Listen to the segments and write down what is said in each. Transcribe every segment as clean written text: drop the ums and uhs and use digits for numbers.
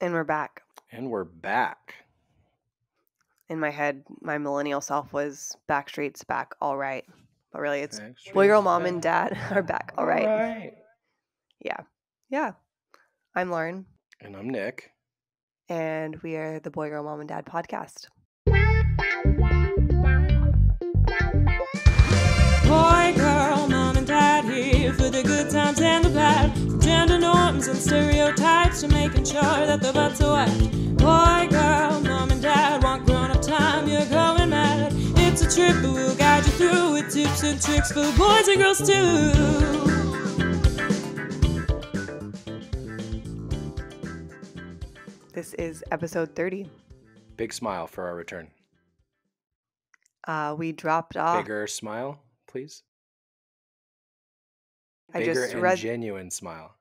And we're back. And we're back. In my head, my millennial self was Backstreet's back all right. But really, it's Backstreet's Boy Girl Mom back. and Dad are back all right. All right. Yeah. Yeah. I'm Lauren. And I'm Nick. And we are the Boy Girl Mom and Dad podcast. Boy, girl, mom and dad here for the good times and the bad. From gender norms and stereotypes to making sure that the butts are wet. Boy, girl, mom and dad want grown-up time, you're going mad. It's a trip, but we'll guide you through with tips and tricks for boys and girls too. This is episode 30. Big smile for our return. We dropped off. Bigger smile, please. I Bigger just and read. genuine smile.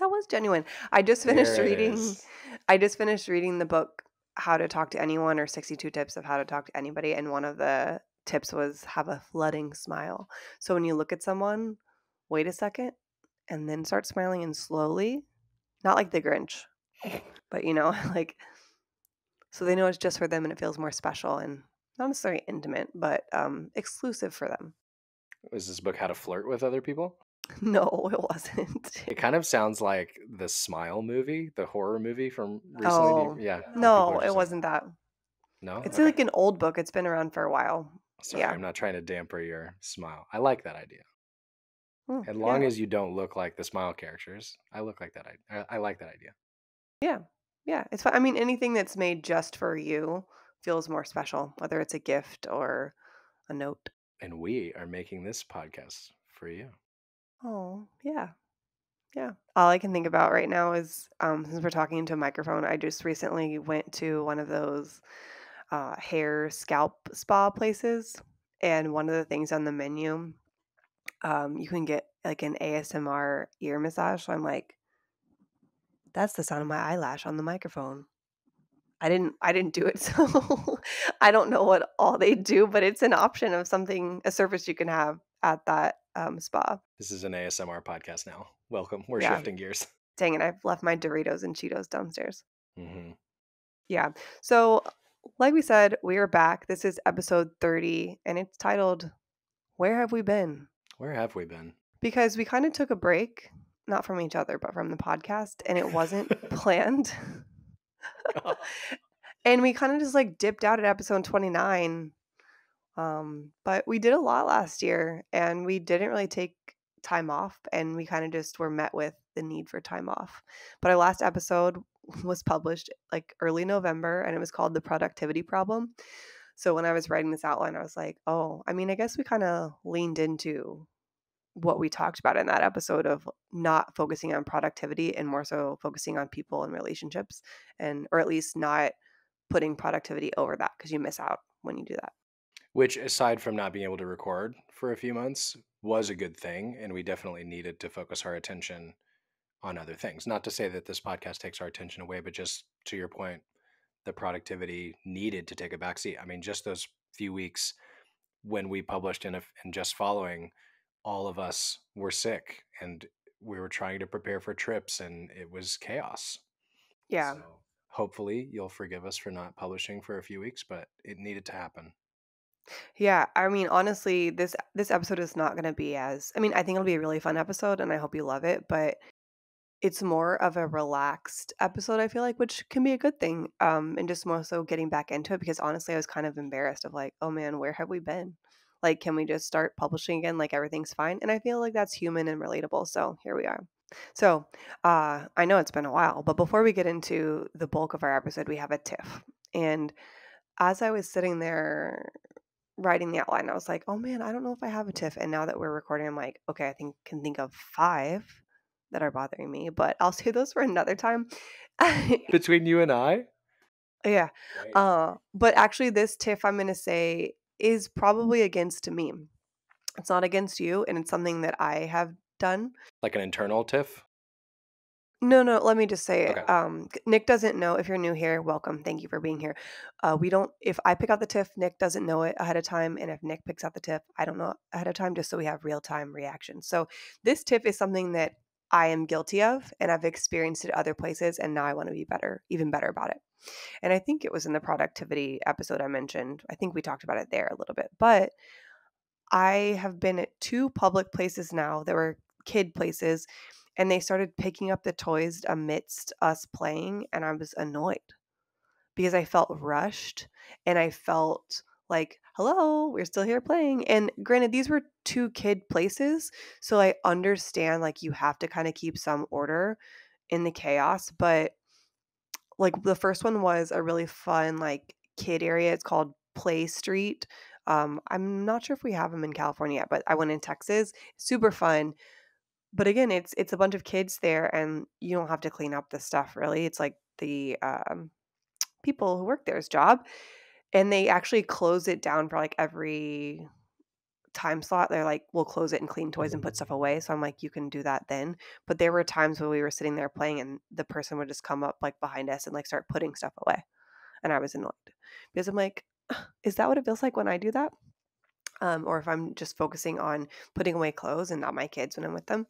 That was genuine. I just finished There it reading. is. I just finished reading the book How to Talk to Anyone, or 62 Tips of How to Talk to Anybody, and one of the tips was have a flooding smile. So when you look at someone, wait a second and then start smiling, and slowly, not like the Grinch, but like, so they know it's just for them and it feels more special and not necessarily intimate, but exclusive for them. Was this book How to Flirt with Other People? No, it wasn't. It kind of sounds like the Smile movie, the horror movie from recently. Oh, Yeah. no, it wasn't that. No? It's Okay. like an old book. It's been around for a while. Sorry, yeah. I'm not trying to damper your smile. I like that idea. Mm, As long as you don't look like the Smile characters, I look like that. I like that idea. Yeah, it's fine. I mean, anything that's made just for you feels more special, whether it's a gift or a note. And we are making this podcast for you. Oh, yeah. Yeah. All I can think about right now is, since we're talking into a microphone, I just recently went to one of those hair scalp spa places. And one of the things on the menu, you can get like an ASMR ear massage. So I'm like, that's the sound of my eyelash on the microphone. I didn't do it, so I don't know what all they do, but it's an option of something, a service you can have at that spa. This is an ASMR podcast now. Welcome. We're Yeah. shifting gears. Dang it, I've left my Doritos and Cheetos downstairs. Mm-hmm. Yeah. So, like we said, we are back. This is episode 30, and it's titled, Where Have We Been? Where have we been? Because we kind of took a break, not from each other, but from the podcast, and it wasn't planned. And we kind of just like dipped out at episode 29. But we did a lot last year, and we didn't really take time off, and we kind of just were met with the need for time off. But our last episode was published like early November, and it was called The Productivity Problem. So when I was writing this outline, I was like, oh, I mean, I guess we kind of leaned into what we talked about in that episode of not focusing on productivity and more so focusing on people and relationships, or at least not putting productivity over that, because you miss out when you do that. Which, aside from not being able to record for a few months, was a good thing. And we definitely needed to focus our attention on other things. Not to say that this podcast takes our attention away, but just to your point, the productivity needed to take a backseat. I mean, just those few weeks when we published and just following, all of us were sick and we were trying to prepare for trips and it was chaos. Yeah. So hopefully you'll forgive us for not publishing for a few weeks, but it needed to happen. Yeah, I mean, honestly, this episode is not going to be I think it'll be a really fun episode, and I hope you love it, but it's more of a relaxed episode, I feel like, which can be a good thing, and just more so getting back into it, because honestly, I was kind of embarrassed of like, oh man, where have we been? Like, can we just start publishing again? Like, everything's fine, and I feel like that's human and relatable, so here we are. So, I know it's been a while, but before we get into the bulk of our episode, we have a tiff, and as I was sitting there writing the outline, I was like, oh man, I don't know if I have a tiff. And now that we're recording, I'm like, okay, can think of 5 that are bothering me, but I'll save those for another time. Between you and I? Yeah. Right. But actually this tiff I'm going to say is probably against me. It's not against you, and it's something that I have done. Like an internal tiff? No, let me just say it. Okay. Nick doesn't know. If you're new here, welcome. Thank you for being here. If I pick out the tiff, Nick doesn't know it ahead of time. And if Nick picks out the tiff, I don't know ahead of time, just so we have real time reactions. So this tiff is something that I am guilty of and I've experienced it other places, and now I want to be better, even better about it. And I think it was in the productivity episode I mentioned. I think we talked about it there a little bit. But I have been at 2 public places now that were kid places, and they started picking up the toys amidst us playing, and I was annoyed because I felt rushed and I felt like, "Hello, we're still here playing." And granted, these were 2 kid places, so I understand, like, you have to kinda keep some order in the chaos, but, like, the first one was a really fun, like, kid area. It's called Play Street. I'm not sure if we have them in California yet, but I went in Texas. Super fun. But again, it's a bunch of kids there, and you don't have to clean up the stuff really. It's like the, people who work there's job, and they actually close it down for, like, every time slot. They're like, "We'll close it and clean toys and put stuff away." So I'm like, "You can do that then." But there were times when we were sitting there playing and the person would just come up, like, behind us and, like, start putting stuff away, and I was annoyed because I'm like, "Is that what it feels like when I do that?" Or if I'm just focusing on putting away clothes and not my kids when I'm with them.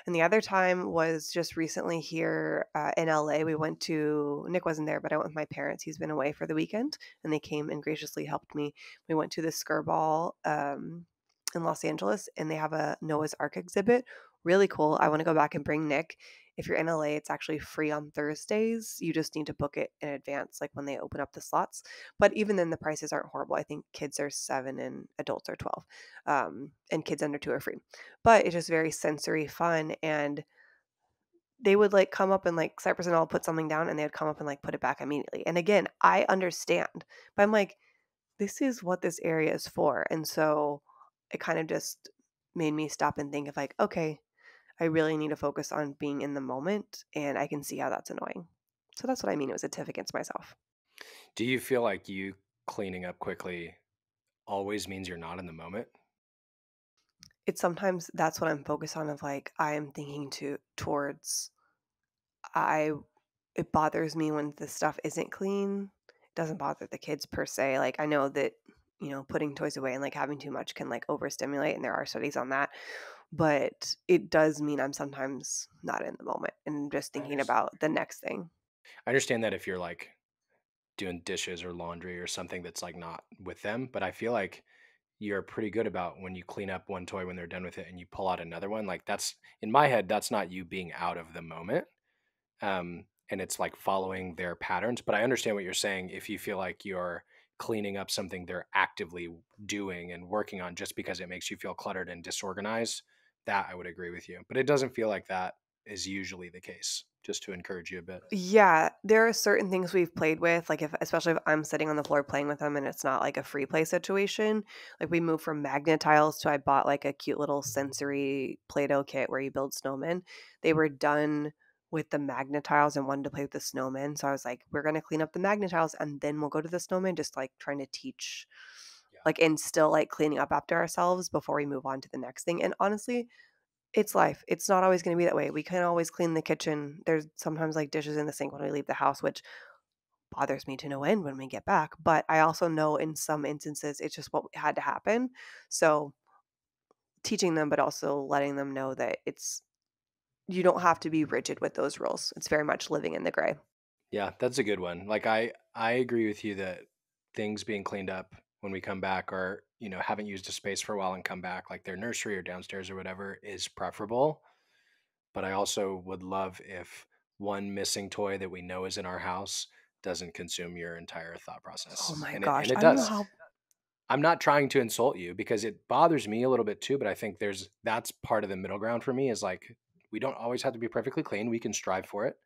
And the other time was just recently here in LA. We went to, Nick wasn't there, but I went with my parents. He's been away for the weekend and they came and graciously helped me. We went to the Skirball in Los Angeles and they have a Noah's Ark exhibit. Really cool. I want to go back and bring Nick. If you're in LA, it's actually free on Thursdays. You just need to book it in advance, like when they open up the slots. But even then, the prices aren't horrible. I think kids are 7 and adults are 12, and kids under 2 are free. But it's just very sensory fun, and they would, like, come up and, like, Cypress and I'll put something down, and they would come up and, like, put it back immediately. And again, I understand, but I'm like, "This is what this area is for." And so it kind of just made me stop and think of, like, "Okay, I really need to focus on being in the moment," and I can see how that's annoying. So that's what I mean, it was a tiff against myself. Do you feel like you cleaning up quickly always means you're not in the moment? It's sometimes that's what I'm focused on of, like, I am thinking towards I it bothers me when the stuff isn't clean. It doesn't bother the kids per se. Like, I know that, putting toys away and, like, having too much can, like, overstimulate, and there are studies on that, but it does mean I'm sometimes not in the moment and just I thinking understand. about the next thing. I understand that if you're like doing dishes or laundry or something that's like not with them, but I feel like you're pretty good about when you clean up one toy when they're done with it and you pull out another one. Like that's in my head, that's not you being out of the moment. And it's like following their patterns. But I understand what you're saying. If you feel like you're cleaning up something they're actively doing and working on just because it makes you feel cluttered and disorganized, that I would agree with you. But it doesn't feel like that is usually the case, just to encourage you a bit. Yeah, there are certain things we've played with, like, if especially if I'm sitting on the floor playing with them and it's not, like, a free play situation. Like, we moved from magnet tiles to I bought, like, a cute little sensory Play-Doh kit where you build snowmen. They were done with the magnet tiles and wanted to play with the snowmen, so I was like, "We're gonna clean up the magnet tiles, and then we'll go to the snowman," just, like, trying to teach, Yeah. like, and still, like, cleaning up after ourselves before we move on to the next thing. And honestly, it's life. It's not always gonna be that way. We can't always clean the kitchen. There's sometimes, like, dishes in the sink when we leave the house, which bothers me to no end when we get back, but I also know in some instances, it's just what had to happen. So, teaching them, but also letting them know that it's you don't have to be rigid with those rules. It's very much living in the gray. Yeah, that's a good one. Like I agree with you that things being cleaned up when we come back or, haven't used a space for a while and come back, like their nursery or downstairs or whatever is preferable. But I also would love if one missing toy that we know is in our house doesn't consume your entire thought Oh process. my And gosh, it I don't know does. how. I'm not trying to insult you because it bothers me a little bit too, but I think that's part of the middle ground for me is like we don't always have to be perfectly clean. We can strive for it.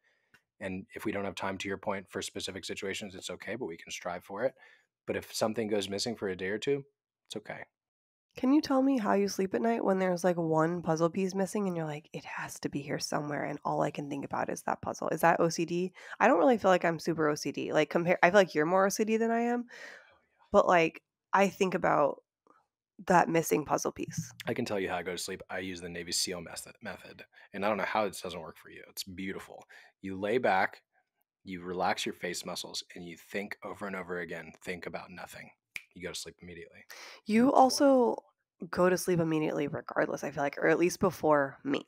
And if we don't have time, to your point, for specific situations, it's okay, but we can strive for it. But if something goes missing for a day or two, it's okay. Can you tell me how you sleep at night when there's, like, one puzzle piece missing and you're like, "It has to be here somewhere," and all I can think about is that puzzle? Is that OCD? I don't really feel like I'm super OCD. Like, compare I feel like you're more OCD than I am, but, like, I think about that missing puzzle piece. I can tell you how I go to sleep. I use the Navy SEAL method. And I don't know how this doesn't work for you. It's beautiful. You lay back, you relax your face muscles, and you think over and over again, think about nothing. You go to sleep immediately. You It's wonderful. also go to sleep immediately regardless, I feel like, or at least before me.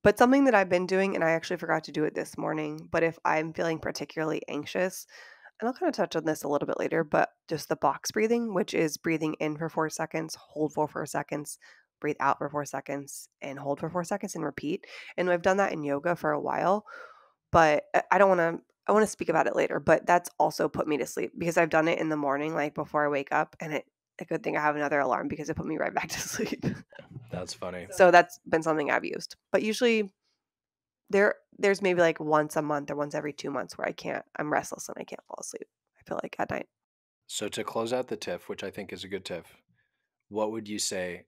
But something that I've been doing, and I actually forgot to do it this morning, but if I'm feeling particularly anxious, and I'll kind of touch on this a little bit later, but just the box breathing, which is breathing in for 4 seconds, hold for 4 seconds, breathe out for 4 seconds, and hold for 4 seconds and repeat. And I've done that in yoga for a while, but I don't want to. I want to speak about it later, but that's also put me to sleep because I've done it in the morning, like before I wake up, and a good thing I have another alarm because it put me right back to sleep. That's funny. So that's been something I've used. But usually there's maybe like once a month or once every 2 months where I'm restless and I can't fall asleep. I feel like at night. So to close out the TIFF, which I think is a good TIFF, what would you say,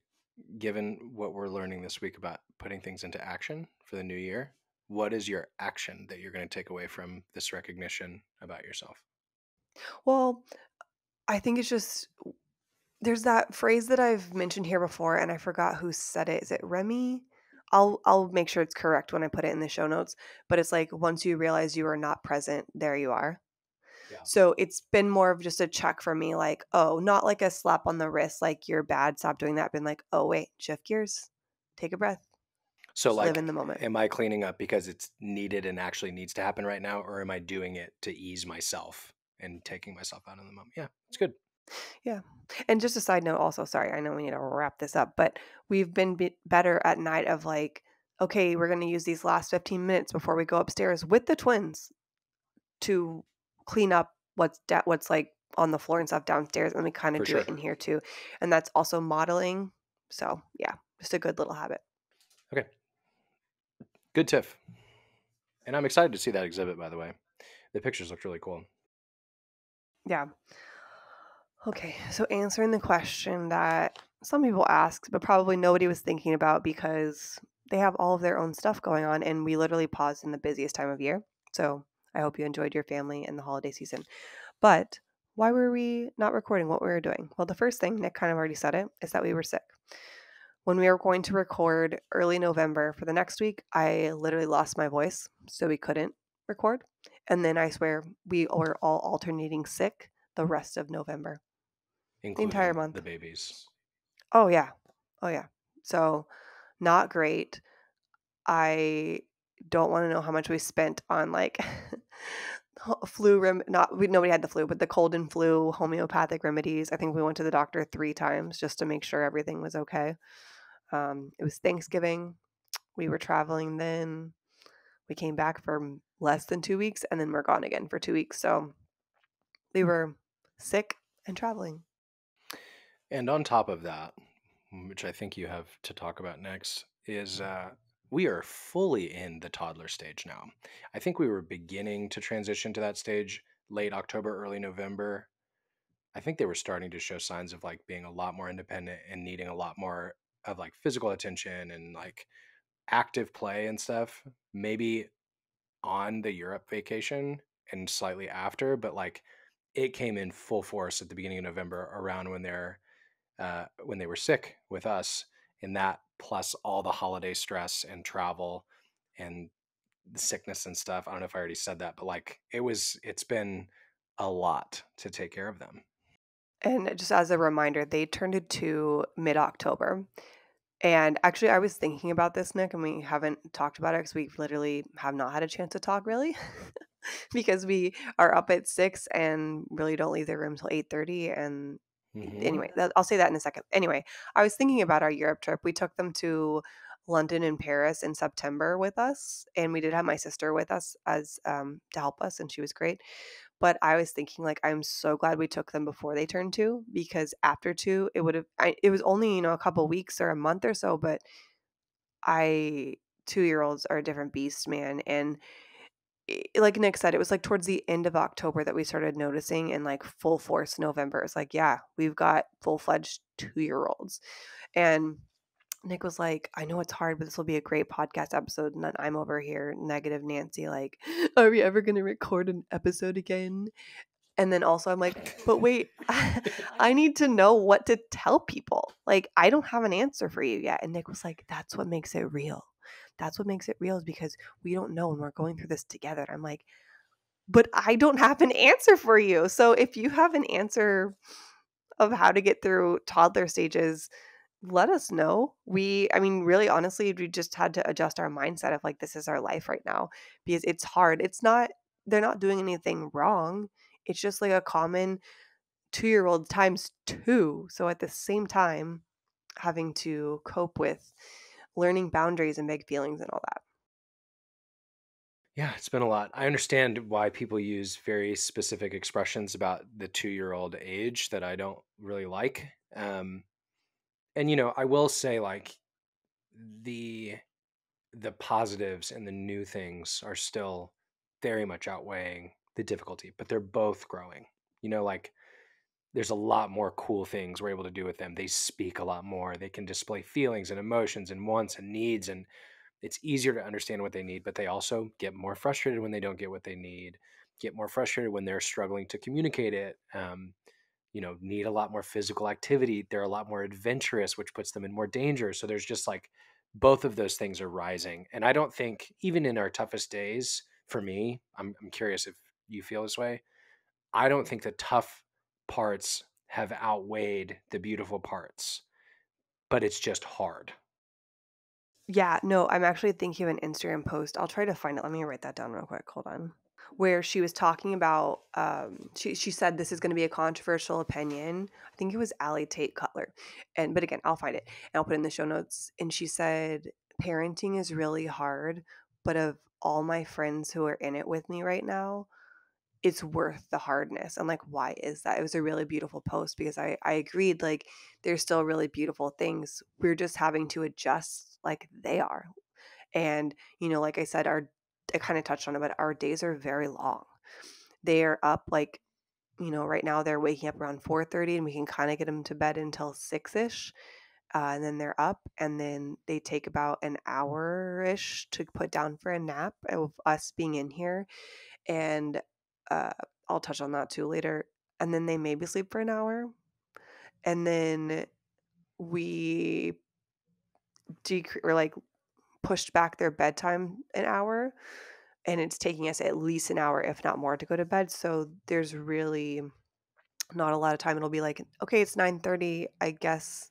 given what we're learning this week about putting things into action for the new year? What is your action that you're going to take away from this recognition about yourself? Well, I think it's just there's that phrase that I've mentioned here before and I forgot who said it. Is it Remy? I'll make sure it's correct when I put it in the show notes, but it's like once you realize you are not present, there you are. Yeah. So it's been more of just a check for me, like, oh, not like a slap on the wrist, like you're bad, stop doing that. Been like, oh wait, shift gears, take a breath, So just live like, in the moment. am I cleaning up because it's needed and actually needs to happen right now, or am I doing it to ease myself and taking myself out of the moment? Yeah, it's good. Yeah. And just a side note also, sorry, I know we need to wrap this up, but we've been better at night of like, okay, we're going to use these last 15 minutes before we go upstairs with the twins to clean up what's like on the floor and stuff downstairs, and we kind of For do sure. it in here too. And that's also modeling. So, yeah, just a good little habit. Okay. Good TIFF. And I'm excited to see that exhibit, by the way. The pictures looked really cool. Yeah. Okay, so answering the question that some people ask, but probably nobody was thinking about because they have all of their own stuff going on, and we literally paused in the busiest time of year. So I hope you enjoyed your family and the holiday season. But why were we not recording what we were doing? Well, the first thing, Nick kind of already said it, is that we were sick. When we were going to record early November for the next week, I literally lost my voice, so we couldn't record. And then I swear we were all alternating sick the rest of November. Including entire month. the babies. Oh, yeah. Oh, yeah. So, not great. I don't want to know how much we spent on like nobody had the flu, but the cold and flu homeopathic remedies. I think we went to the doctor 3 times just to make sure everything was okay. It was Thanksgiving. We were traveling then. We came back for less than 2 weeks and then we're gone again for 2 weeks. So, we were sick and traveling. And on top of that, which I think you have to talk about next, is we are fully in the toddler stage now. I think we were beginning to transition to that stage late October, early November. I think they were starting to show signs of like being a lot more independent and needing a lot more of like physical attention and like active play and stuff. Maybe on the Europe vacation and slightly after, but like it came in full force at the beginning of November around when they were sick with us, and that plus all the holiday stress and travel and the sickness and stuff. I don't know if I already said that, but like it's been a lot to take care of them. And just as a reminder, they turned it to mid-October. And actually, I was thinking about this, Nick, and we haven't talked about it because we literally have not had a chance to talk really because we are up at 6 and really don't leave the room till 8:30. And anyway, I'll say that in a second. Anyway, I was thinking about our Europe trip. We took them to London and Paris in September with us, and we did have my sister with us as to help us, and she was great. But I was thinking, like, I'm so glad we took them before they turned 2 because after 2, it was only, a couple weeks or a month or so, but 2-year-olds are a different beast, man. And like Nick said, it was like towards the end of October that we started noticing in like full force November. It's like, yeah, we've got full-fledged 2-year-olds. And Nick was like, I know it's hard, but this will be a great podcast episode. And then I'm over here, negative Nancy, like, are we ever going to record an episode again? And then also I'm like, but wait, I need to know what to tell people. Like, I don't have an answer for you yet. And Nick was like, that's what makes it real. That's what makes it real is because we don't know and we're going through this together. And I'm like, but I don't have an answer for you. So if you have an answer of how to get through toddler stages, let us know. I mean, really, honestly, we just had to adjust our mindset of like, this is our life right now because it's hard. They're not doing anything wrong. It's just like a common 2-year-old times two. So at the same time, having to cope with learning boundaries and big feelings and all that. Yeah, it's been a lot. I understand why people use very specific expressions about the 2-year-old age that I don't really like. And I will say like the the positives and the new things are still very much outweighing the difficulty, but they're both growing. Like there's a lot more cool things we're able to do with them. They speak a lot more. They can display feelings and emotions and wants and needs, and it's easier to understand what they need, but they also get more frustrated when they don't get what they need, get more frustrated when they're struggling to communicate it. Need a lot more physical activity. They're a lot more adventurous, which puts them in more danger. So there's just like both of those things are rising. And I don't think even in our toughest days, for me, I'm curious if you feel this way. I don't think the tough parts have outweighed the beautiful parts, but it's just hard. Yeah, no, I'm actually thinking of an Instagram post. I'll try to find it. Let me write that down real quick. Hold on. Where she was talking about, she said this is going to be a controversial opinion. I think it was Allie Tate Cutler, but again, I'll find it and I'll put it in the show notes. And she said, parenting is really hard, but of all my friends who are in it with me right now, it's worth the hardness. I'm like, why is that? It was a really beautiful post because I agreed, like, there's still really beautiful things. We're just having to adjust like they are. And, like I said, I kind of touched on it, but our days are very long. They are up like, right now they're waking up around 4:30 and we can kind of get them to bed until 6-ish. And then they're up and then they take about an hour-ish to put down for a nap of us being in here. And uh, I'll touch on that too later. And then they maybe sleep for an hour. And then we or like pushed back their bedtime an hour. And it's taking us at least an hour, if not more, to go to bed. So there's really not a lot of time. It'll be like, okay, it's 9:30. I guess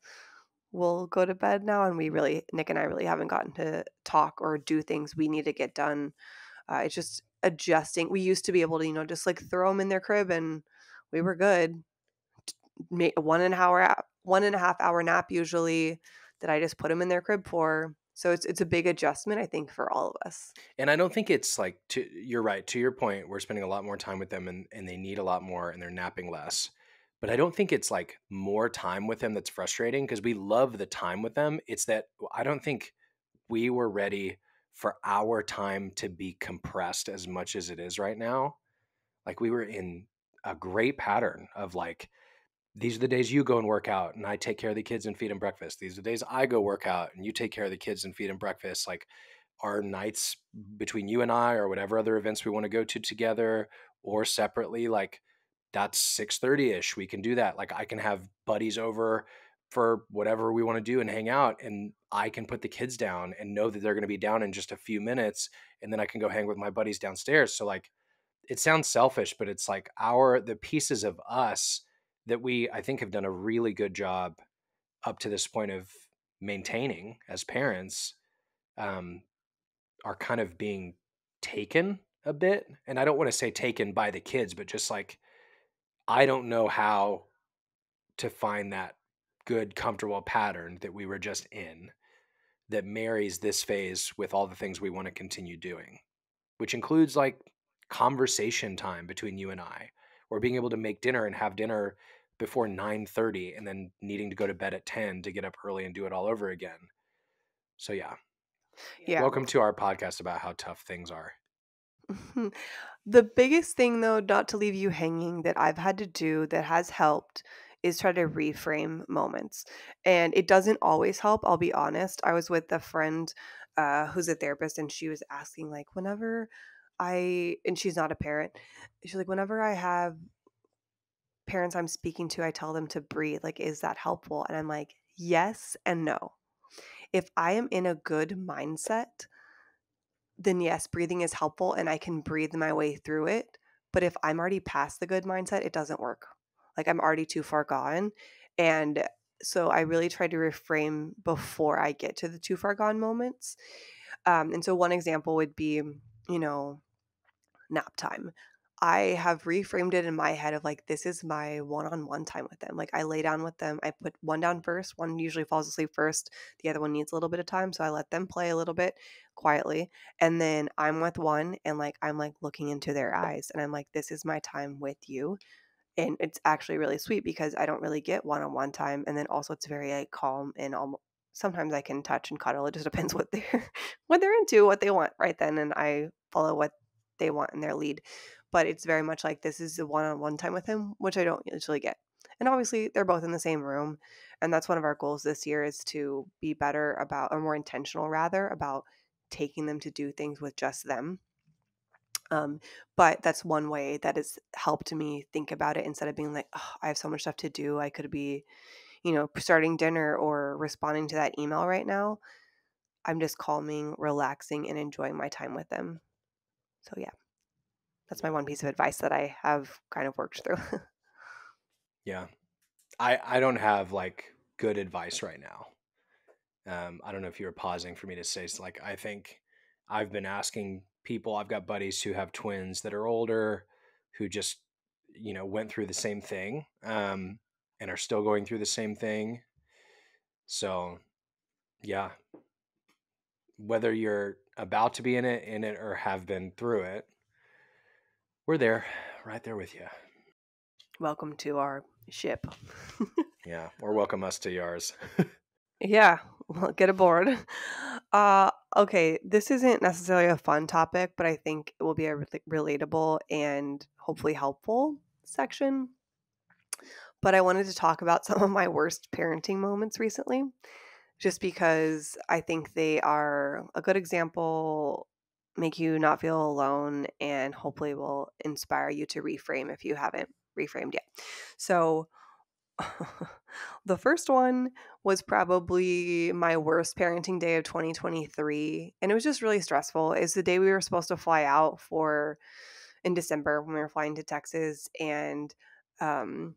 we'll go to bed now. And Nick and I really haven't gotten to talk or do things we need to get done. It's just adjusting. We used to be able to, just like throw them in their crib and we were good. 1.5 hour nap usually that I just put them in their crib for. So it's a big adjustment, I think, for all of us. And I don't think it's like, you're right. To your point, we're spending a lot more time with them and they need a lot more and they're napping less. But I don't think it's like more time with them that's frustrating because we love the time with them. It's that I don't think we were ready for our time to be compressed as much as it is right now. Like we were in a great pattern of like, these are the days you go and work out and I take care of the kids and feed them breakfast. These are the days I go work out and you take care of the kids and feed them breakfast. Like our nights between you and I or whatever other events we want to go to together or separately, like that's 6:30ish. We can do that. Like I can have buddies over for whatever we want to do and hang out and I can put the kids down and know that they're going to be down in just a few minutes and then I can go hang with my buddies downstairs. So like it sounds selfish, but it's like the pieces of us that we, I think, have done a really good job up to this point of maintaining as parents, um, are kind of being taken a bit. And I don't want to say taken by the kids, but just like, I don't know how to find that good, comfortable pattern that we were just in that marries this phase with all the things we want to continue doing, which includes like conversation time between you and I, or being able to make dinner and have dinner before 9:30 and then needing to go to bed at 10 to get up early and do it all over again. So yeah. Yeah. Welcome to our podcast about how tough things are. The biggest thing, though, not to leave you hanging, that I've had to do that has helped is try to reframe moments. And it doesn't always help, I'll be honest. I was with a friend who's a therapist, and she was asking, like, and she's not a parent, she's like, whenever I have parents I'm speaking to, I tell them to breathe. Like, is that helpful? And I'm like, yes and no. If I am in a good mindset, then yes, breathing is helpful and I can breathe my way through it. But if I'm already past the good mindset, it doesn't work. Like I'm already too far gone. And So I really try to reframe before I get to the too far gone moments. And so one example would be, nap time. I have reframed it in my head of like, this is my one-on-one time with them. Like I lay down with them. I put one down first. One usually falls asleep first. The other one needs a little bit of time. So I let them play a little bit quietly. And then I'm with one and like, I'm like looking into their eyes and I'm like, this is my time with you. And it's actually really sweet because I don't really get one-on-one time, and then also it's very, like, calm and sometimes I can touch and cuddle, it just depends what they're what they're into, what they want right then, and I follow what they want in their lead. But it's very much like this is the one-on-one time with him, which I don't usually get. And obviously, they're both in the same room, and that's one of our goals this year is to be better about or more intentional rather, about taking them to do things with just them. But that's one way that has helped me think about it instead of being like, oh, I have so much stuff to do. I could be, starting dinner or responding to that email right now. I'm just calming, relaxing, and enjoying my time with them. So, yeah, that's my one piece of advice that I have kind of worked through. Yeah. I don't have like good advice right now. I don't know if you were pausing for me to say, like, I think I've been asking people, I've got buddies who have twins that are older, who just, went through the same thing, and are still going through the same thing. So, yeah, whether you're about to be in it, or have been through it, we're there, right there with you. Welcome to our ship. Yeah, or welcome us to yours. Yeah, well, get aboard. Okay, this isn't necessarily a fun topic, but I think it will be a relatable and hopefully helpful section. But I wanted to talk about some of my worst parenting moments recently, just because I think they are a good example, make you not feel alone, and hopefully will inspire you to reframe if you haven't reframed yet. So, the first one was probably my worst parenting day of 2023, and it was just really stressful. It's the day we were supposed to fly out for in December when we were flying to Texas, and um,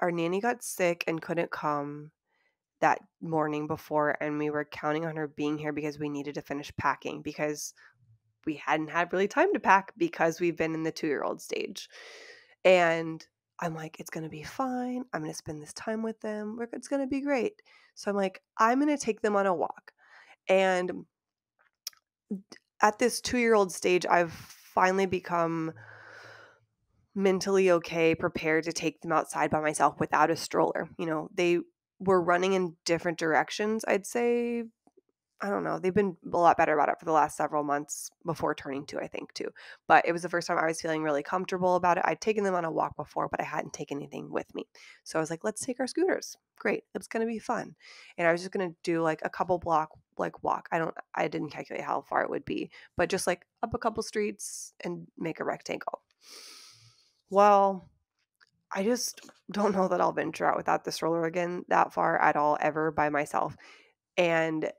our nanny got sick and couldn't come that morning before, and we were counting on her being here because we needed to finish packing because we hadn't had really time to pack because we've been in the 2-year-old stage. And I'm like, it's going to be fine. I'm going to spend this time with them. It's going to be great. So I'm like, I'm going to take them on a walk. And at this 2-year-old stage, I've finally become mentally okay, prepared to take them outside by myself without a stroller. They were running in different directions, I'd say. I don't know. They've been a lot better about it for the last several months before turning 2, I think, too. But it was the first time I was feeling really comfortable about it. I'd taken them on a walk before, but I hadn't taken anything with me. So I was like, let's take our scooters. Great. It's going to be fun. And I was just going to do like a couple block like walk. I didn't calculate how far it would be, but just like up a couple streets and make a rectangle. Well, I just don't know that I'll venture out without the stroller again that far at all ever by myself. And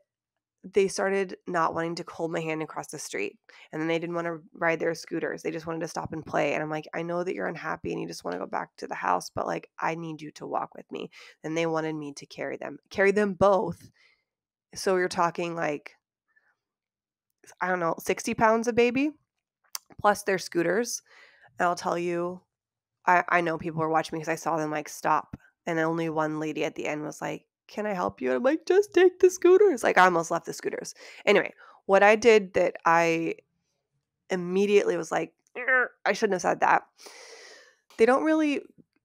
they started not wanting to hold my hand across the street. And then they didn't want to ride their scooters. They just wanted to stop and play. And I'm like, I know that you're unhappy and you just want to go back to the house, but like, I need you to walk with me. And they wanted me to carry them both. So you're talking like, I don't know, 60 pounds a baby plus their scooters. And I'll tell you, I know people were watching me because I saw them like stop. And only one lady at the end was like, can I help you? And I'm like, just take the scooters. Like I almost left the scooters. Anyway, what I did that I immediately was like, I shouldn't have said that. They don't really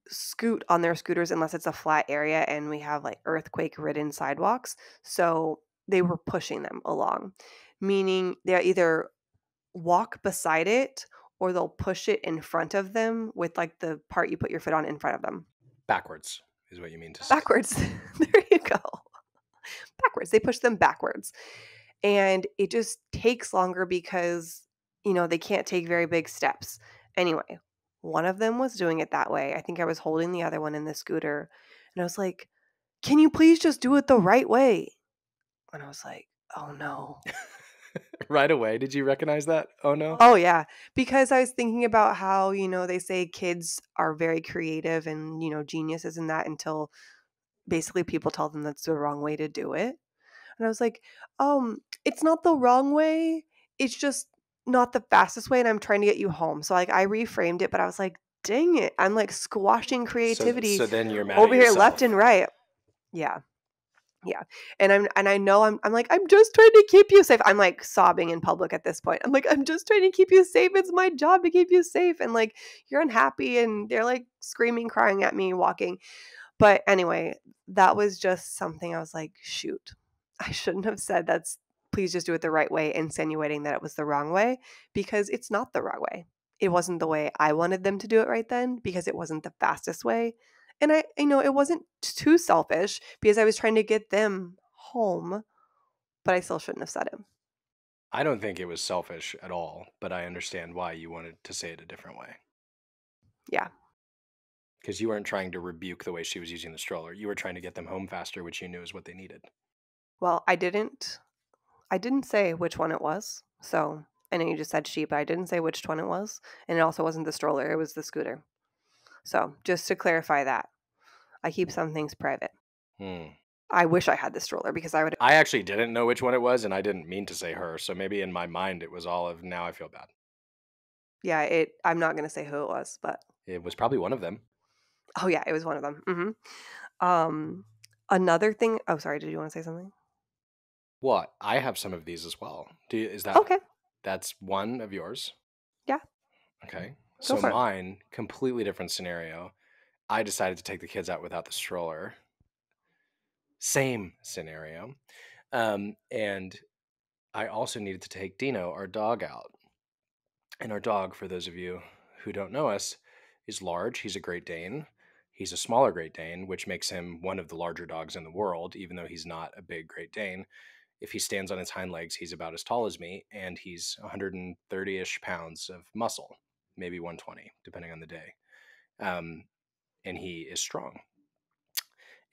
scoot on their scooters unless it's a flat area and we have like earthquake ridden sidewalks. So they were pushing them along, meaning they either walk beside it or they'll push it in front of them with like the part you put your foot on in front of them. Backwards is what you mean to say. Backwards. There you go. Backwards. They push them backwards. And it just takes longer because, they can't take very big steps. Anyway, one of them was doing it that way. I think I was holding the other one in the scooter. And I was like, can you please just do it the right way? And I was like, oh no. Right away. Did you recognize that? Oh, no. Oh, yeah. Because I was thinking about how, they say kids are very creative and, geniuses in that until basically people tell them that's the wrong way to do it. And I was like, it's not the wrong way. It's just not the fastest way. And I'm trying to get you home. So like I reframed it, but I was like, dang it. I'm like squashing creativity So then you're mad over at here yourself. left and right. Yeah. Yeah. And I know I'm like, I'm just trying to keep you safe. I'm like sobbing in public at this point. I'm like, I'm just trying to keep you safe. It's my job to keep you safe. And like, you're unhappy. And they're like screaming, crying at me, walking. But anyway, that was just something I was like, shoot, I shouldn't have said please just do it the right way, insinuating that it was the wrong way, because it's not the wrong way. It wasn't the way I wanted them to do it right then, because it wasn't the fastest way. And it wasn't too selfish because I was trying to get them home, but I still shouldn't have said it. I don't think it was selfish at all, but I understand why you wanted to say it a different way. Yeah. Because you weren't trying to rebuke the way she was using the stroller. You were trying to get them home faster, which you knew is what they needed. Well, I didn't say which one it was. So I know you just said she, but I didn't say which one it was. And it also wasn't the stroller. It was the scooter. So just to clarify that, I keep some things private. I wish I had the stroller because I would. I actually didn't know which one it was, and I didn't mean to say her. So maybe in my mind it was all of, now I feel bad. Yeah, I'm not going to say who it was, but. It was probably one of them. Oh, yeah, it was one of them. Another thing. Oh, sorry. Did you want to say something? What? I have some of these as well. Is that okay? That's one of yours? Yeah. Okay. Go for it. Mine, completely different scenario. I decided to take the kids out without the stroller. Same scenario. And I also needed to take Dino, our dog, out. And our dog, for those of you who don't know us, is large. He's a Great Dane. He's a smaller Great Dane, which makes him one of the larger dogs in the world, even though he's not a big Great Dane. If he stands on his hind legs, he's about as tall as me, and he's 130-ish pounds of muscle, maybe 120, depending on the day. And he is strong.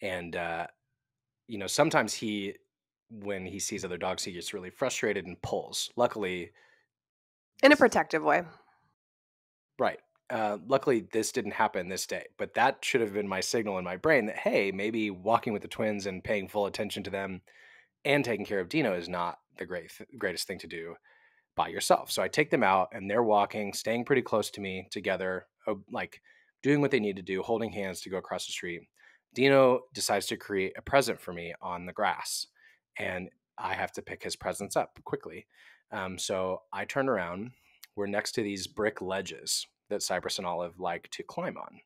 And, sometimes when he sees other dogs, he gets really frustrated and pulls. Luckily... in a protective way. Right. Luckily, this didn't happen this day, but that should have been my signal in my brain that, hey, maybe walking with the twins and paying full attention to them and taking care of Dino is not the greatest thing to do by yourself. So I take them out, and they're walking, staying pretty close to me together, like doing what they need to do, holding hands to go across the street. Dino decides to create a present for me on the grass, and I have to pick his presents up quickly. So I turn around. We're next to these brick ledges that Cypress and Olive like to climb on.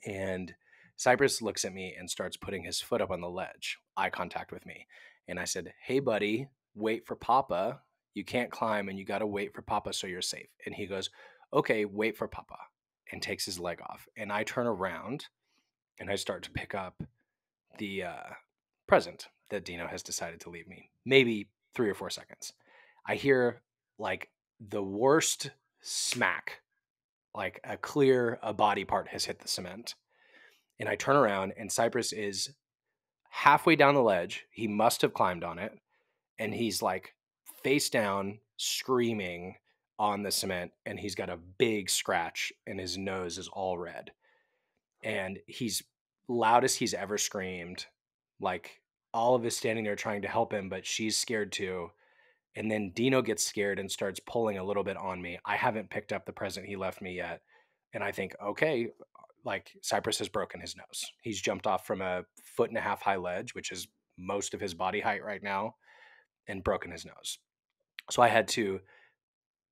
And Cypress looks at me and starts putting his foot up on the ledge, eye contact with me. And I said, hey, buddy, wait for Papa. You can't climb, and you got to wait for Papa so you're safe. And he goes, okay, wait for Papa, and takes his leg off. And I turn around and I start to pick up the present that Dino has decided to leave me. Maybe 3 or 4 seconds. I hear like the worst smack, like a body part has hit the cement. And I turn around, and Cypress is halfway down the ledge. He must have climbed on it. And he's like face down, screaming on the cement. And he's got a big scratch, and his nose is all red. And he's loud as he's ever screamed. Like, Olive is standing there trying to help him, but she's scared too. And then Dino gets scared and starts pulling a little bit on me. I haven't picked up the present he left me yet. And I think, okay, like Cypress has broken his nose. He's jumped off from a 1.5 foot high ledge, which is most of his body height right now, and broken his nose. So I had to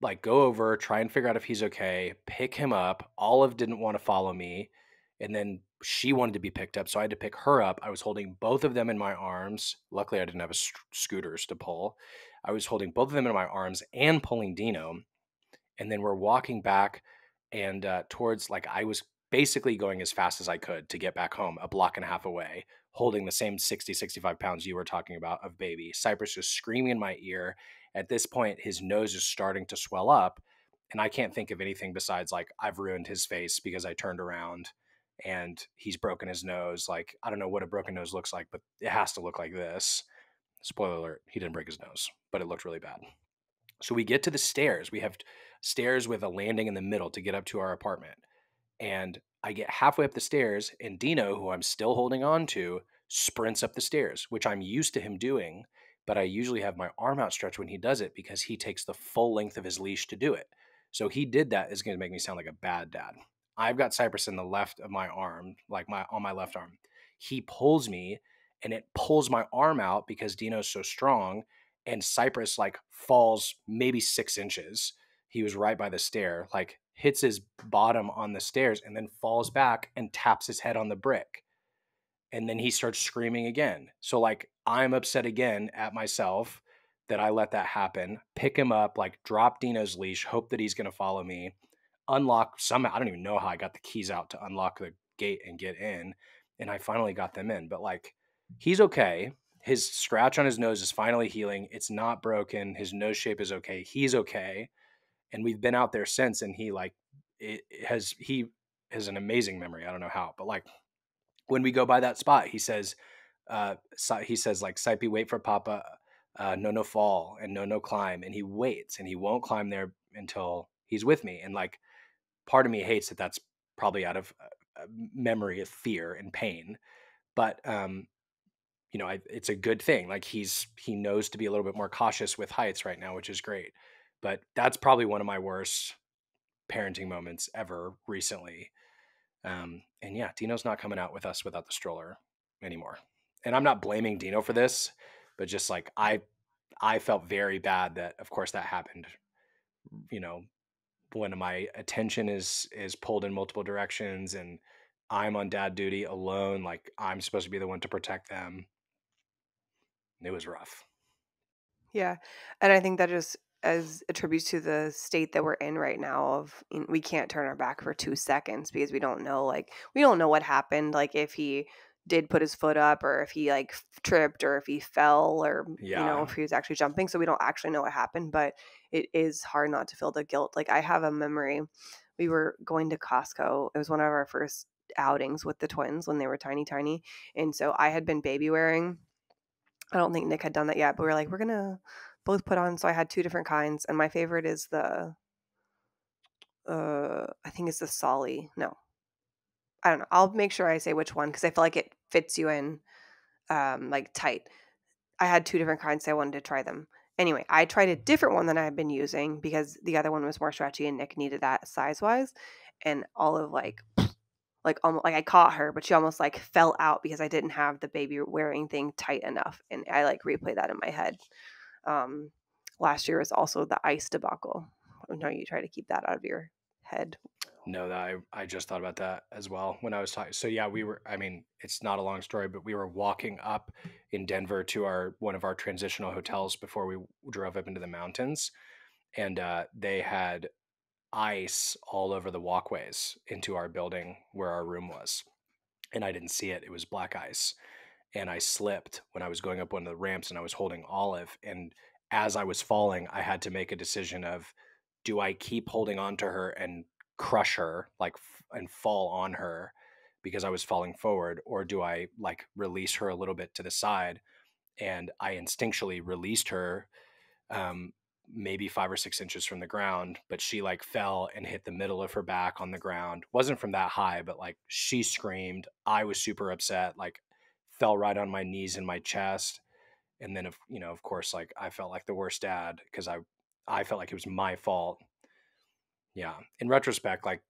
like go over, try and figure out if he's okay, pick him up. Olive didn't want to follow me. And then she wanted to be picked up, so I had to pick her up. I was holding both of them in my arms. Luckily, I didn't have scooters to pull. I was holding both of them in my arms and pulling Dino. And then we're walking back and towards, like, I was basically going as fast as I could to get back home, a block and a half away, holding the same 60, 65 pounds you were talking about of baby. Cypress is screaming in my ear. At this point, his nose is starting to swell up. And I can't think of anything besides, like, I've ruined his face because I turned around and he's broken his nose. Like, I don't know what a broken nose looks like, but it has to look like this. Spoiler alert, he didn't break his nose, but it looked really bad. So we get to the stairs. We have stairs with a landing in the middle to get up to our apartment. And I get halfway up the stairs, and Dino, who I'm still holding on to, sprints up the stairs, which I'm used to him doing, but I usually have my arm outstretched when he does it because he takes the full length of his leash to do it. So he did that is going to make me sound like a bad dad. I've got Cypress in the left of my arm, like on my left arm. He pulls me and it pulls my arm out because Dino's so strong, and Cypress like falls maybe 6 inches. He was right by the stair, like hits his bottom on the stairs and then falls back and taps his head on the brick. And then he starts screaming again. So like I'm upset again at myself that I let that happen. Pick him up, like drop Dino's leash, hope that he's going to follow me, unlock somehow. I don't even know how I got the keys out to unlock the gate and get in. And I finally got them in. But like he's okay. His scratch on his nose is finally healing. It's not broken. His nose shape is okay. He's okay. And we've been out there since, and he has an amazing memory. I don't know how, but like when we go by that spot, he says, like, Sipey, wait for Papa, no fall, and no climb. And he waits and he won't climb there until he's with me. And like, part of me hates that that's probably out of memory of fear and pain. But, it's a good thing. Like he knows to be a little bit more cautious with heights right now, which is great. But that's probably one of my worst parenting moments ever recently. And yeah, Dino's not coming out with us without the stroller anymore. And I'm not blaming Dino for this, but just like I felt very bad that, of course, that happened. When my attention is pulled in multiple directions and I'm on dad duty alone, like I'm supposed to be the one to protect them. It was rough. Yeah. And I think that just as attributes to the state that we're in right now of we can't turn our back for 2 seconds because we don't know what happened, like if he did put his foot up or if he like tripped or if he fell or if he was actually jumping, so we don't actually know what happened. But it is hard not to feel the guilt. Like I have a memory, we were going to Costco. It was one of our first outings with the twins when they were tiny, and so I had been baby wearing. I don't think Nick had done that yet, but we were like, we're going to both put on. So I had 2 different kinds. And my favorite is the, I think it's the Solly. No, I don't know. I'll make sure I say which one because I feel like it fits you in like tight. I had 2 different kinds, so I wanted to try them. Anyway, I tried a different one than I had been using because the other one was more stretchy and Nick needed that size-wise. And all of almost like I caught her, but she almost like fell out because I didn't have the baby wearing thing tight enough. And I like replay that in my head. Last year was also the ice debacle. No, you try to keep that out of your head. No, I just thought about that as well when I was talking. So yeah, it's not a long story, but we were walking up in Denver to one of our transitional hotels before we drove up into the mountains. And they had ice all over the walkways into our building where our room was. And I didn't see it. It was black ice. And I slipped when I was going up one of the ramps and I was holding Olive. And as I was falling, I had to make a decision of, do I keep holding on to her and crush her and fall on her because I was falling forward, or do I like release her a little bit to the side? And I instinctually released her, maybe 5 or 6 inches from the ground, but she like fell and hit the middle of her back on the ground. Wasn't from that high, but like she screamed. I was super upset, like fell right on my knees and my chest. And then of course, like I felt like the worst dad because I felt like it was my fault. Yeah. In retrospect, like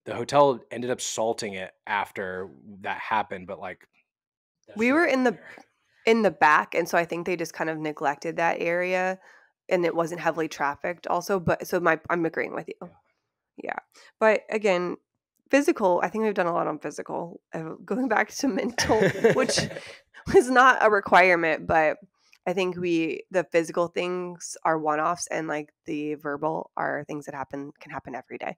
the hotel ended up salting it after that happened, but like we were in the back, and so I think they just kind of neglected that area, and it wasn't heavily trafficked also. But so I'm agreeing with you. Yeah. But again, physical, I think we've done a lot on physical. Going back to mental, which was not a requirement, but I think the physical things are one-offs, and like the verbal are things that can happen every day.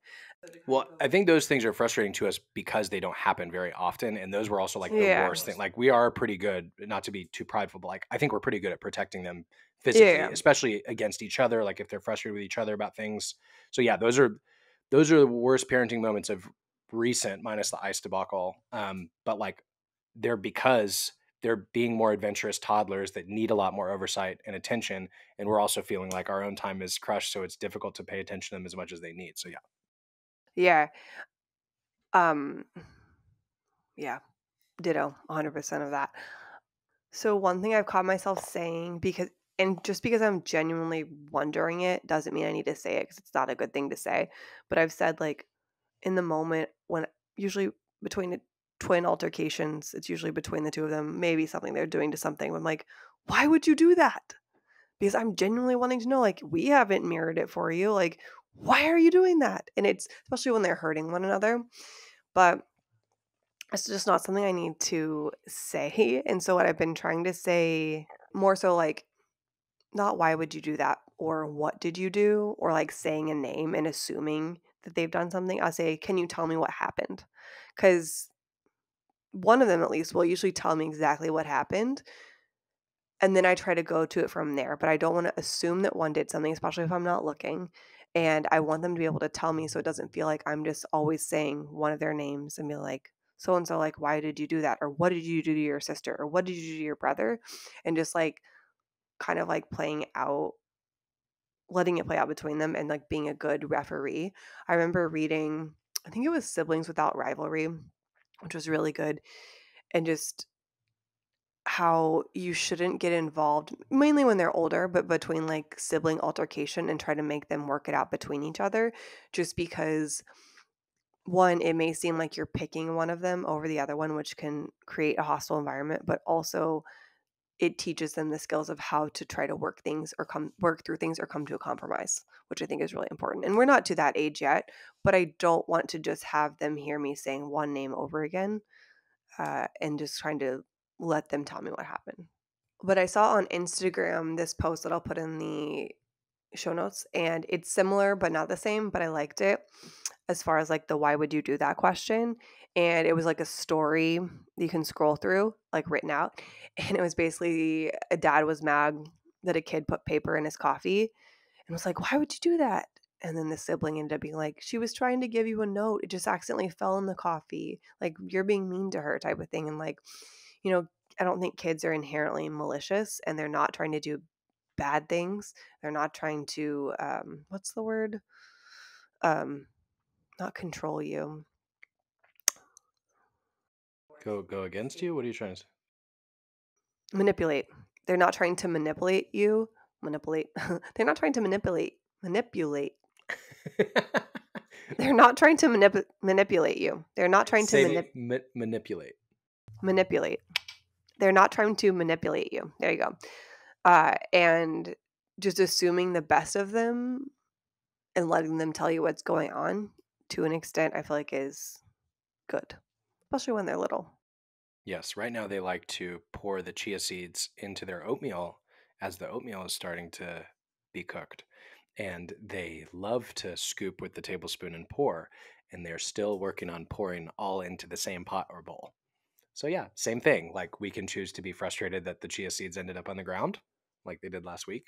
Well, I think those things are frustrating to us because they don't happen very often. And those were also like the worst thing. Like we are pretty good, not to be too prideful, but like I think we're pretty good at protecting them physically, especially against each other. Like if they're frustrated with each other about things. So yeah, those are the worst parenting moments of recent, minus the ice debacle. But like because they're being more adventurous toddlers that need a lot more oversight and attention. And we're also feeling like our own time is crushed. So it's difficult to pay attention to them as much as they need. So yeah. Yeah. Yeah. Ditto, 100% of that. So one thing I've caught myself saying just because I'm genuinely wondering it doesn't mean I need to say it because it's not a good thing to say. But I've said like in the moment when usually between the twin altercations, it's usually between the two of them, maybe something they're doing to something. I'm like, why would you do that? Because I'm genuinely wanting to know, like, we haven't mirrored it for you. Like, why are you doing that? And it's especially when they're hurting one another. But it's just not something I need to say. And so what I've been trying to say more so like not why would you do that or what did you do or like saying a name and assuming that they've done something. I'll say, can you tell me what happened? Because one of them at least will usually tell me exactly what happened. And then I try to go to it from there. But I don't want to assume that one did something, especially if I'm not looking. And I want them to be able to tell me so it doesn't feel like I'm just always saying one of their names and be like, so and so, like, why did you do that? Or what did you do to your sister? Or what did you do to your brother? And just like kind of like letting it play out between them and like being a good referee. I remember reading, I think it was Siblings Without Rivalry, which was really good. And just how you shouldn't get involved mainly when they're older, but between like sibling altercation and try to make them work it out between each other just because one, it may seem like you're picking one of them over the other one, which can create a hostile environment, but also it teaches them the skills of how to try to work through things or come to a compromise, which I think is really important. And we're not to that age yet, but I don't want to just have them hear me saying one name over again and just trying to let them tell me what happened. But I saw on Instagram this post that I'll put in the show notes, and it's similar but not the same, but I liked it as far as like the why would you do that question. And it was like a story you can scroll through, like written out. And it was basically a dad was mad that a kid put paper in his coffee and was like, why would you do that? And then the sibling ended up being like, she was trying to give you a note. It just accidentally fell in the coffee. Like, you're being mean to her type of thing. And like, you know, I don't think kids are inherently malicious and they're not trying to do bad things. They're not trying to, what's the word? Not control you. Go against you? What are you trying to say? Manipulate. They're not trying to manipulate you. Manipulate. They're not trying to manipulate. They're not trying to manipulate you. They're not trying to manipulate. Manipulate. They're not trying to manipulate you. There you go. And just assuming the best of them and letting them tell you what's going on to an extent, I feel like is good, especially when they're little. Yes, right now they like to pour the chia seeds into their oatmeal as the oatmeal is starting to be cooked. And they love to scoop with the tablespoon and pour, and they're still working on pouring all into the same pot or bowl. So yeah, same thing. Like we can choose to be frustrated that the chia seeds ended up on the ground, like they did last week,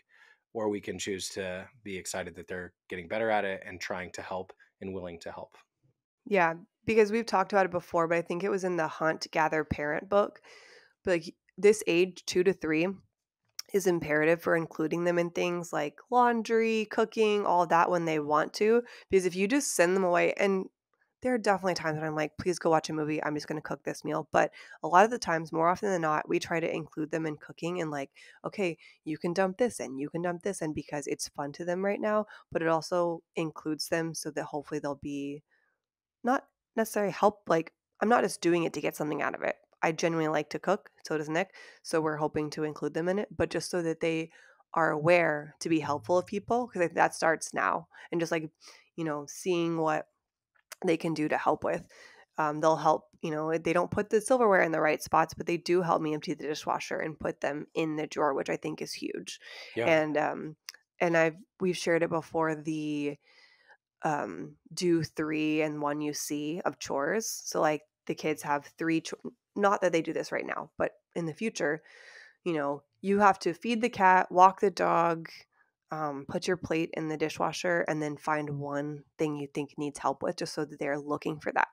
or we can choose to be excited that they're getting better at it and trying to help and willing to help. Yeah, because we've talked about it before, but I think it was in the Hunt, Gather, Parent book. But like this age, 2 to 3, is imperative for including them in things like laundry, cooking, all that when they want to. Because if you just send them away, and there are definitely times when I'm like, please go watch a movie. I'm just going to cook this meal. But a lot of the times, more often than not, we try to include them in cooking and like, okay, you can dump this in, you can dump this in because it's fun to them right now. But it also includes them so that hopefully they'll be not necessarily help. Like, I'm not just doing it to get something out of it. I genuinely like to cook, so does Nick. So we're hoping to include them in it, but just so that they are aware to be helpful of people, because that starts now. And just like, seeing what they can do to help with. They'll help, they don't put the silverware in the right spots, but they do help me empty the dishwasher and put them in the drawer, which I think is huge. Yeah. And we've shared it before, the do 3 and 1 you see of chores. So like the kids have 3 not that they do this right now, but in the future, you have to feed the cat, walk the dog, put your plate in the dishwasher, and then find one thing you think needs help with, just so that they're looking for that.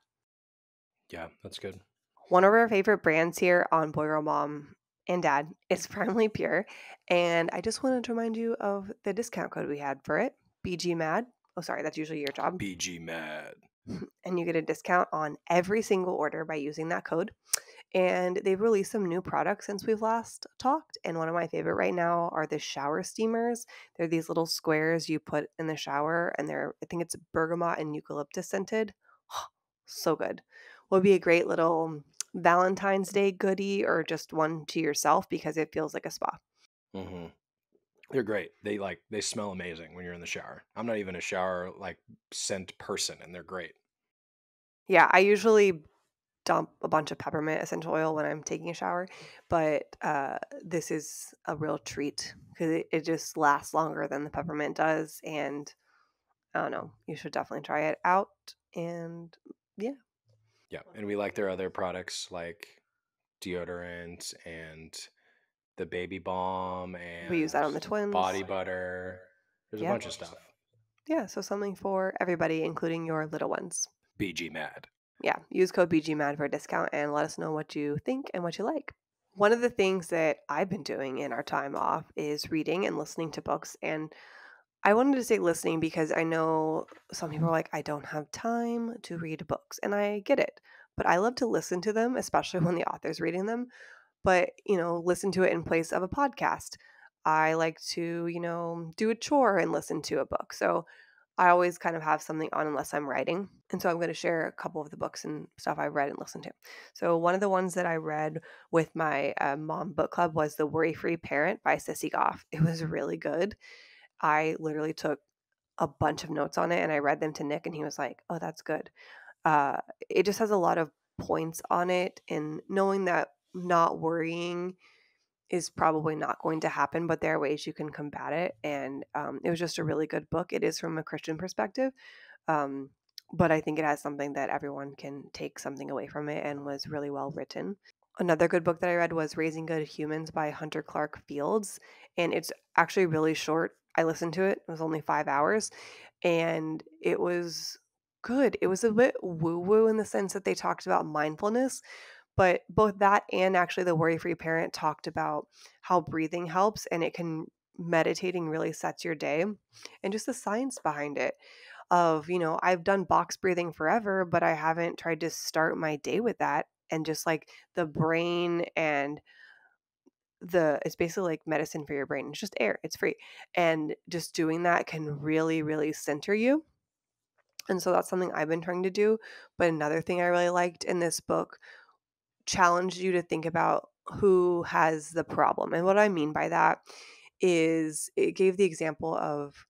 Yeah, that's good. One of our favorite brands here on Boy Girl Mom and Dad is Primally Pure, and I just wanted to remind you of the discount code we had for it, BGMAD. Oh, sorry, that's usually your job. BGMAD. And you get a discount on every single order by using that code. And they've released some new products since we've last talked. And one of my favorite right now are the shower steamers. They're these little squares you put in the shower, and I think it's bergamot and eucalyptus scented. So good. Would be a great little Valentine's Day goodie or just one to yourself because it feels like a spa. Mm-hmm. They're great. They smell amazing when you're in the shower. I'm not even a shower scent person, and they're great. Yeah, I usually dump a bunch of peppermint essential oil when I'm taking a shower, but this is a real treat because it just lasts longer than the peppermint does, and I don't know, you should definitely try it out. And yeah, Yeah, and we like their other products like deodorant and the baby balm we use and that on the twins. body butter. There's a Yeah. bunch of stuff. Yeah, so something for everybody, including your little ones. BGMAD. Yeah, use code BGMAD for a discount and let us know what you think and what you like. One of the things that I've been doing in our time off is reading and listening to books. And I wanted to say listening because I know some people are like, I don't have time to read books. And I get it. But I love to listen to them, especially when the author's reading them. But, listen to it in place of a podcast. I like to, do a chore and listen to a book. So I always kind of have something on unless I'm writing. And so I'm going to share a couple of the books and stuff I've read and listened to. So one of the ones that I read with my mom book club was The Worry-Free Parent by Sissy Goff. It was really good. I literally took a bunch of notes on it and I read them to Nick and he was like, oh, that's good. Uh, it just has a lot of points on it, and knowing that not worrying is probably not going to happen, but there are ways you can combat it. And it was just a really good book. It is from a Christian perspective, um, but I think it has something that everyone can take something away from it and was really well written. Another good book that I read was Raising Good Humans by Hunter Clark Fields, and it's actually really short. I listened to it. It was only 5 hours, and it was good. It was a bit woo-woo in the sense that they talked about mindfulness, but both that and actually The Worry-Free Parent talked about how breathing helps and meditating really sets your day and just the science behind it of, I've done box breathing forever, but I haven't tried to start my day with that. And just like the brain and it's basically like medicine for your brain. It's just air, it's free. And just doing that can really, really center you. And so that's something I've been trying to do. But another thing I really liked in this book challenged you to think about who has the problem. And what I mean by that is it gave the example of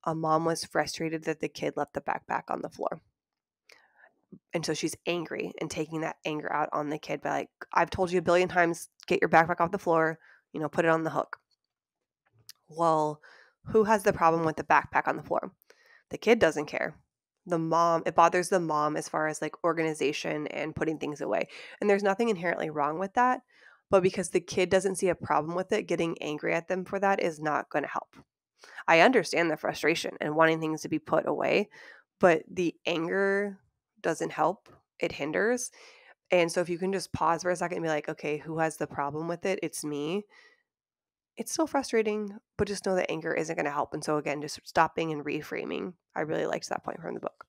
a mom was frustrated that the kid left the backpack on the floor. And so she's angry and taking that anger out on the kid by like, I've told you a billion times, get your backpack off the floor, put it on the hook. Well, who has the problem with the backpack on the floor? The kid doesn't care. The mom, it bothers the mom as far as like organization and putting things away. And there's nothing inherently wrong with that. But because the kid doesn't see a problem with it, getting angry at them for that is not going to help. I understand the frustration and wanting things to be put away, but the anger doesn't help. It hinders. And so if you can just pause for a second and be like, okay, who has the problem with it? It's me. It's still frustrating, but just know that anger isn't going to help. And so again, just stopping and reframing. I really liked that point from the book.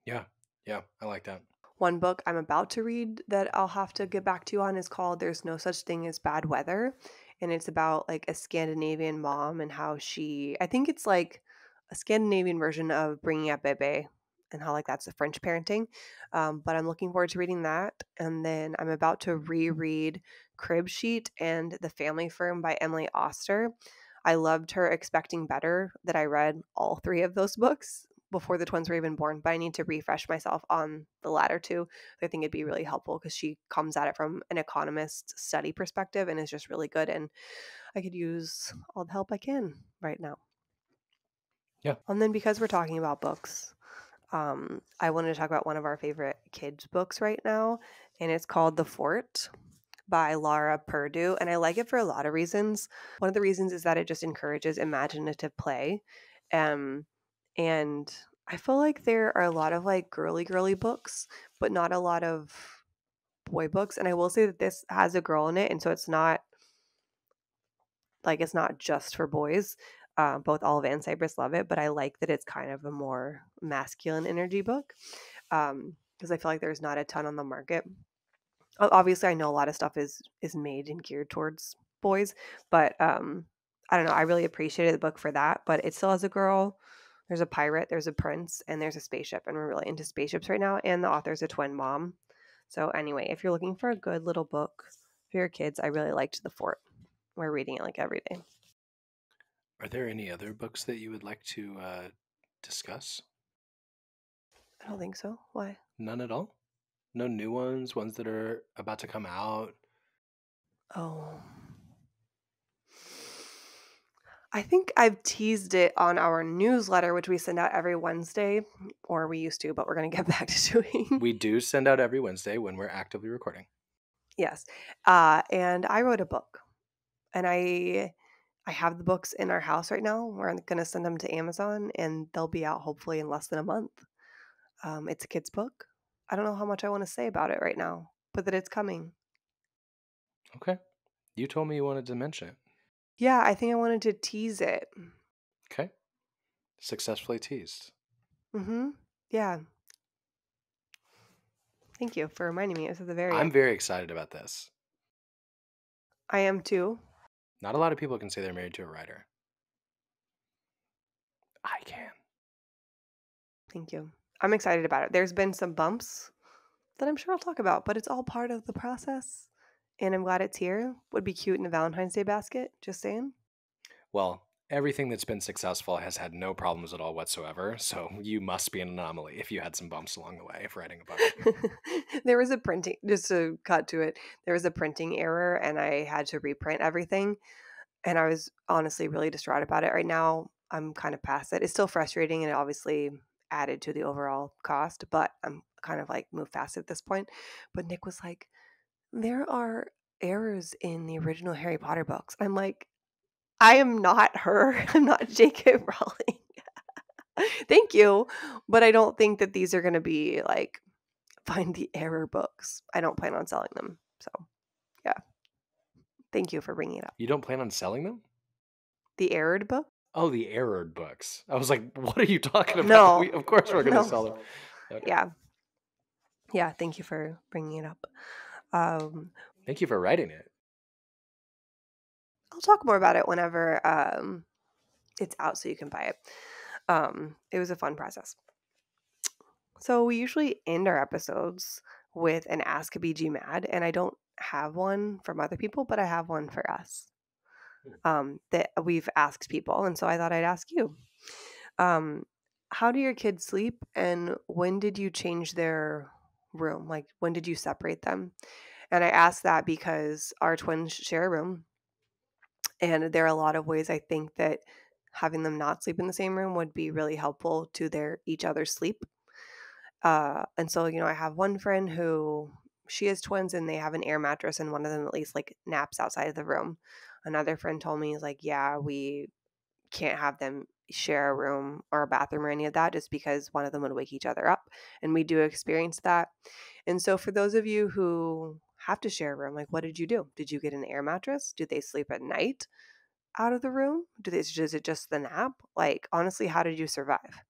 Yeah. Yeah. I like that. One book I'm about to read that I'll have to get back to you on is called There's No Such Thing as Bad Weather. And it's about like a Scandinavian mom and how I think it's like a Scandinavian version of Bringing Up Bebe and how like that's the French parenting. But I'm looking forward to reading that. And then I'm about to reread Crib Sheet and The Family Firm by Emily Oster. I loved her Expecting Better that I read all 3 of those books before the twins were even born, but I need to refresh myself on the latter 2. I think it'd be really helpful because she comes at it from an economist study perspective and is just really good. And I could use all the help I can right now. Yeah. And then because we're talking about books, I wanted to talk about one of our favorite kids' books right now, and it's called The Fort by Laura Purdue. And I like it for a lot of reasons. One of the reasons is that it just encourages imaginative play. And I feel like there are a lot of like girly books, but not a lot of boy books. And I will say that this has a girl in it, and so it's not just for boys. Both Olive and Cypress love it, but I like that it's kind of a more masculine energy book because I feel like there's not a ton on the market. Obviously, I know a lot of stuff is made and geared towards boys, but, I don't know, I really appreciated the book for that, but it still has a girl, there's a pirate, there's a prince, and there's a spaceship, and we're really into spaceships right now, and the author's a twin mom. So, anyway, if you're looking for a good little book for your kids, I really liked The Fort. We're reading it, like, every day. Are there any other books that you would like to discuss? I don't think so. Why? None at all? No new ones that are about to come out? Oh. I think I've teased it on our newsletter, which we send out every Wednesday, or we used to, but we're going to get back to doing. We do send out every Wednesday when we're actively recording. Yes. And I wrote a book, and I have the books in our house right now. We're going to send them to Amazon, and they'll be out hopefully in less than a month. It's a kid's book. I don't know how much I want to say about it right now, but that it's coming. Okay. You told me you wanted to mention it. Yeah, I think I wanted to tease it. Okay. Successfully teased. Yeah. Thank you for reminding me. It was at the very I'm end. very excited about this. I am too. Not a lot of people can say they're married to a writer. I can. Thank you. I'm excited about it. There's been some bumps that I'm sure I'll talk about, but it's all part of the process. And I'm glad it's here. Would be cute in a Valentine's Day basket. Just saying. Well, everything that's been successful has had no problems at all whatsoever, so you must be an anomaly if you had some bumps along the way of writing a book. There was a printing, just to cut to it, there was a printing error and I had to reprint everything. And I was honestly really distraught about it. Right now, I'm kind of past it. It's still frustrating and it obviously added to the overall cost, but I'm kind of like moved past it at this point. But Nick was like, there are errors in the original Harry Potter books. I'm like, I am not her. I'm not J.K. Rowling. Thank you. But I don't think that these are going to be like find the error books. I don't plan on selling them. So, yeah. Thank you for bringing it up. You don't plan on selling them? The errored book? Oh, the errored books. I was like, what are you talking about? No. Of course we're going to No. sell them. Okay. Yeah. Yeah, thank you for bringing it up. Thank you for writing it. I'll talk more about it whenever it's out so you can buy it. It was a fun process. So we usually end our episodes with an Ask BGMAD, and I don't have one from other people, but I have one for us that we've asked people, and so I thought I'd ask you. How do your kids sleep, and when did you change their room? Like, when did you separate them? And I asked that because our twins share a room, and there are a lot of ways I think that having them not sleep in the same room would be really helpful to each other's sleep. And so, I have one friend who she has twins and they have an air mattress and one of them at least like naps outside of the room. Another friend told me, like, yeah, we can't have them share a room or a bathroom or any of that just because one of them would wake each other up. And we do experience that. And so for those of you who have to share a room, like, what did you do? Did you get an air mattress? Did they sleep at night out of the room? Is it just the nap? Like, honestly, how did you survive?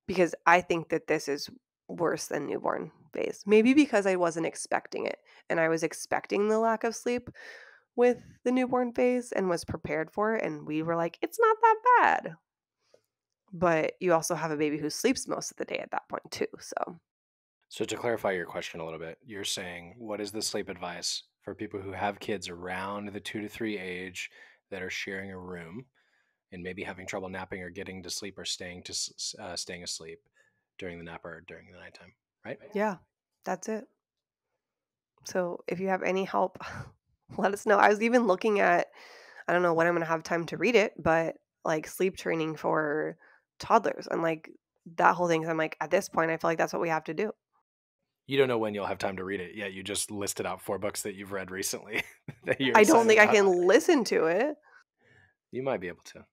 Because I think that this is worse than newborn phase. Maybe because I wasn't expecting it and I was expecting the lack of sleep with the newborn phase and was prepared for it. And we were like, it's not that bad. But you also have a baby who sleeps most of the day at that point too. So to clarify your question a little bit, you're saying what is the sleep advice for people who have kids around the 2 to 3 age that are sharing a room and maybe having trouble napping or getting to sleep or staying asleep during the nap or during the nighttime, right? Yeah, that's it. So if you have any help, let us know. I was even looking at, I don't know when I'm going to have time to read it, but like sleep training for toddlers and like that whole thing. So I'm like, at this point, I feel like that's what we have to do. You don't know when you'll have time to read it yet. You just listed out 4 books that you've read recently. I don't think I can listen to it. You might be able to.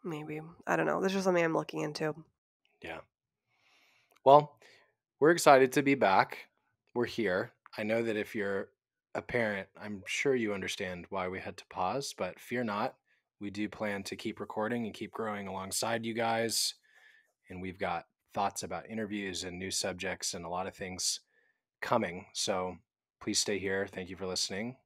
Maybe. I don't know. This is something I'm looking into. Yeah. Well, we're excited to be back. We're here. I know that if you're a parent, I'm sure you understand why we had to pause, but fear not. We do plan to keep recording and keep growing alongside you guys. And we've got thoughts about interviews and new subjects and a lot of things coming. So Please stay here. Thank you for listening.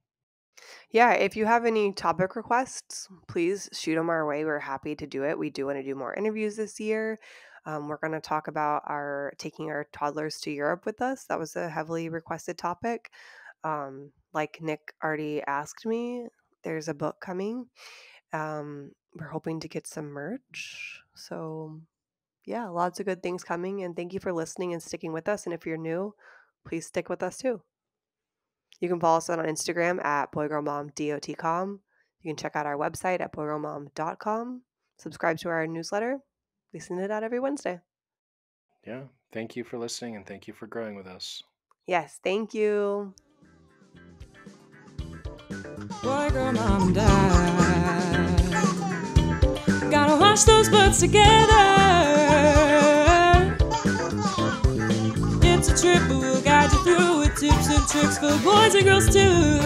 Yeah, if you have any topic requests, please shoot them our way. We're happy to do it. We do want to do more interviews this year. We're going to talk about taking our toddlers to Europe with us. That was a heavily requested topic. Like Nick already asked me, there's a book coming. We're hoping to get some merch. So yeah, lots of good things coming. And thank you for listening and sticking with us. And if you're new, please stick with us too. You can follow us on Instagram at boygirlmom.com. You can check out our website at boygirlmom.com. Subscribe to our newsletter. We send it out every Wednesday. Yeah. Thank you for listening, and thank you for growing with us. Yes, thank you. Boy, girl, mom, and dad. Gotta wash those butts together. It's a trip, but we'll guide you through with tips and tricks for boys and girls too.